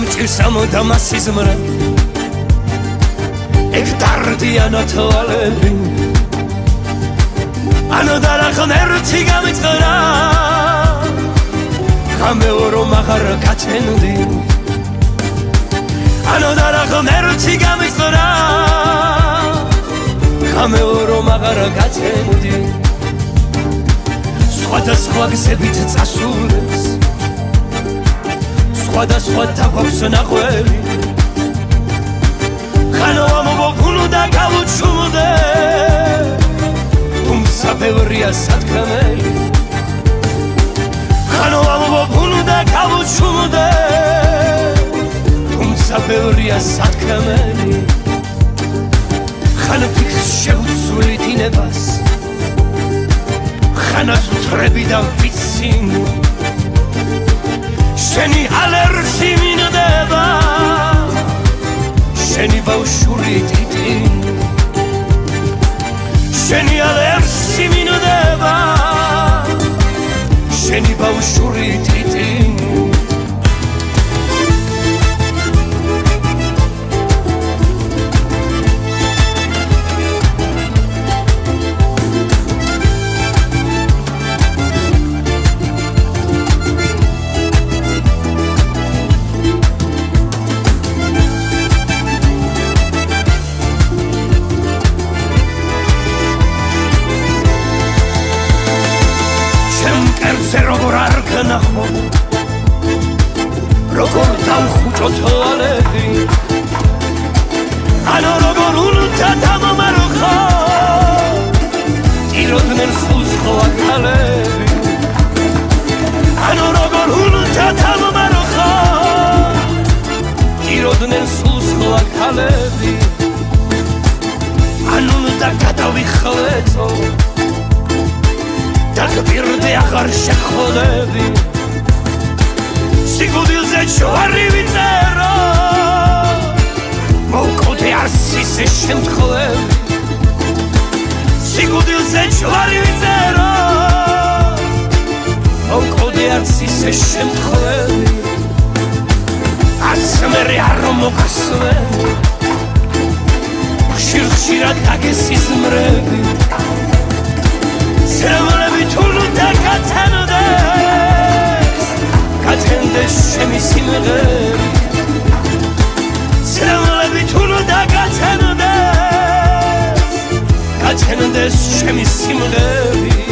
გამჭირს ამოდამ ასიზმრა ეგ დარდიან თვალები ანუ დარახან ერთი გამიწყრა გამეორო მაღარ გაჩენდი ანუ დარახან ერთი გამიწყრა გამეორო მაღარ გაჩენდი სხვადასხვა გზებით წასულებს სხვადასხვა დაგვაქვს ნახველი ხანო ამობოფუნო და გავუჩუმდე თუმცა ბევრია სათქმელი ხანო ამობოფუნო და გავუჩუმდე თუმცა ბევრია სათქმელი ხან ფიქრს შეუცვლი დინებას ხანას უთრები და ვიცინი შენი ალერსი მინდება შენი ბავშვური ტიტინი შენი ალერსი მინდება შენი ბავშვური ტიტინი როგორ არ გნახო როგორ დავხუჭო თვალები ანუ როგორ უნდა დამომარხო ტიროდნენ სულს ხო ახალები ანუ როგორ უნდა დამომარხო ტიროდნენ სულს ხო ახალები ანუ უნდა გადავიხლეთო დაგპირდე აღარ შეხოლები სიკვდილზე ჯვარი ვიწერო მოვკვდე არსის შემთხვევები სიკვდილზე ჯვარი ვიწერო მოვკვდე არსის შემთხვევები აცმერი არ მოგასვენი ხშირად დაგესიზმრები სრემლები თულუდა გაცენდეს ჩემი სიმღერი სრემლები თულუდა გაცენდეს ჩემი სიმღერი